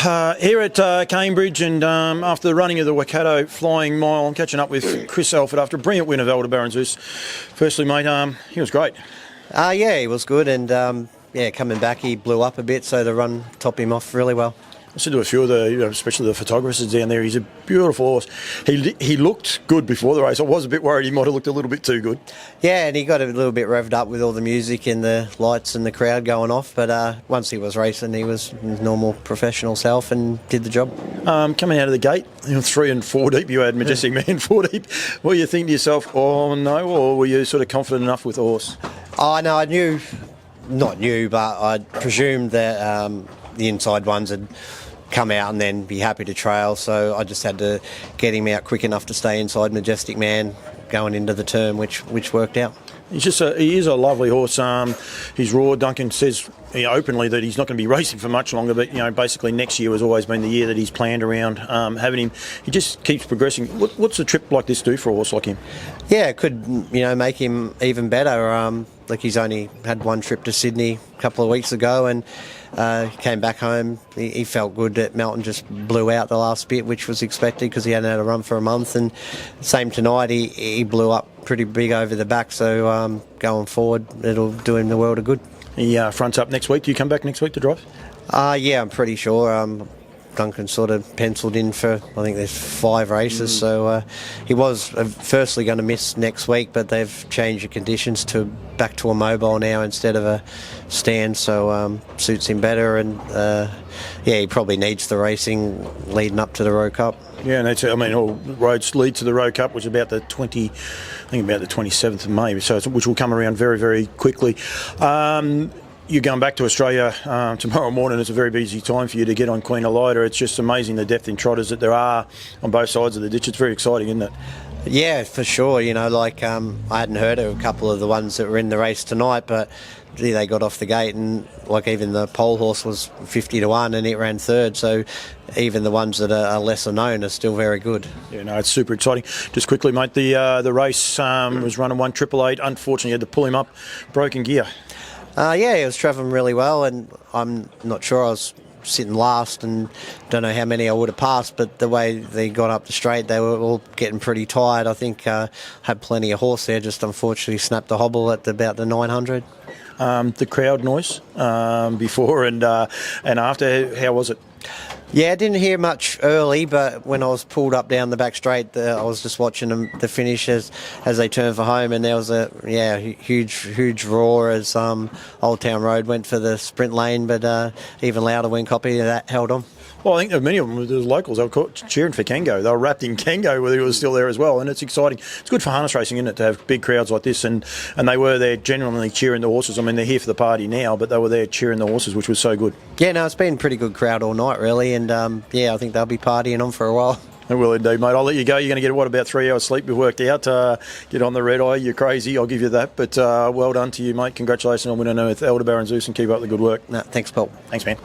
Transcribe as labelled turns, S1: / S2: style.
S1: Here at Cambridge, and after the running of the WAIKATO Flying Mile, I'm catching up with Chris Alford after a brilliant win of Aldebaran Zeus. Firstly, mate, he was great.
S2: Yeah, he was good, and coming back he blew up a bit, so the run topped him off really well.
S1: I said to a few of the, especially the photographers down there, he's a beautiful horse. He looked good before the race. I was a bit worried he might have looked a little bit too good.
S2: Yeah, and he got a little bit revved up with all the music and the lights and the crowd going off, but once he was racing, he was his normal professional self and did the job.
S1: Coming out of the gate, 3 and 4 deep, you had Majestic Man 4 deep. What do you think to yourself, oh no, or were you sort of confident enough with the horse?
S2: Oh no, but I presumed that the inside ones had come out and then be happy to trail, so I just had to get him out quick enough to stay inside Majestic Man going into the turn, which worked out.
S1: He is a lovely horse. He's raw. Duncan says openly that he's not going to be racing for much longer, but basically next year has always been the year that he's planned around having him. He just keeps progressing. What's a trip like this do for a horse like him?
S2: Yeah, it could make him even better. Like he's only had one trip to Sydney a couple of weeks ago, and he came back home. He felt good at Melton, just blew out the last bit, which was expected because he hadn't had a run for a month. And same tonight, he blew up pretty big over the back. So going forward, it'll do him the world of good.
S1: He fronts up next week. Do you come back next week to drive?
S2: Yeah, I'm pretty sure. Duncan sort of penciled in for, I think there's 5 races, so he was firstly going to miss next week, but they've changed the conditions to back to a mobile now instead of a stand, so suits him better, and he probably needs the racing leading up to the Rowe Cup.
S1: Yeah, and all roads lead to the Rowe Cup, which is about the 27th of May, so which will come around very, very quickly. You're going back to Australia tomorrow morning. It's a very busy time for you to get on Queen Elida. It's just amazing the depth in trotters that there are on both sides of the ditch. It's very exciting, isn't it? Yeah,
S2: for sure. I hadn't heard of a couple of the ones that were in the race tonight, but they got off the gate, and even the pole horse was 50-1 and it ran third, so even the ones that are lesser known are still very good. Yeah, no,
S1: it's super exciting. Just quickly, mate, the race was running 1-888. Unfortunately, you had to pull him up, broken gear.
S2: He was travelling really well, and I'm not sure, I was sitting last and don't know how many I would have passed, but the way they got up the straight, they were all getting pretty tired. I think had plenty of horse there, just unfortunately snapped the hobble at about the 900.
S1: The crowd noise before and after, how was it?
S2: Yeah, I didn't hear much early, but when I was pulled up down the back straight, I was just watching the finish as they turned for home, and there was a huge roar as Old Town Road went for the sprint lane, but even louder when Copy that held on. Well,
S1: I think many of them, the locals, they were cheering for Kango. They were wrapped in Kango, whether he was still there as well, and it's exciting. It's good for harness racing, isn't it, to have big crowds like this, and they were there genuinely cheering the horses. I mean, they're here for the party now, but they were there cheering the horses, which was so good.
S2: Yeah, no, it's been a pretty good crowd all night, really, and I think they'll be partying on for a while.
S1: They will indeed, mate. I'll let you go. You're going to get, about 3 hours sleep? We've worked out. Get on the red eye. You're crazy. I'll give you that. But well done to you, mate. Congratulations on winning with Aldebaran Zeus, and keep up the good work.
S2: No, thanks, Paul.
S1: Thanks, man.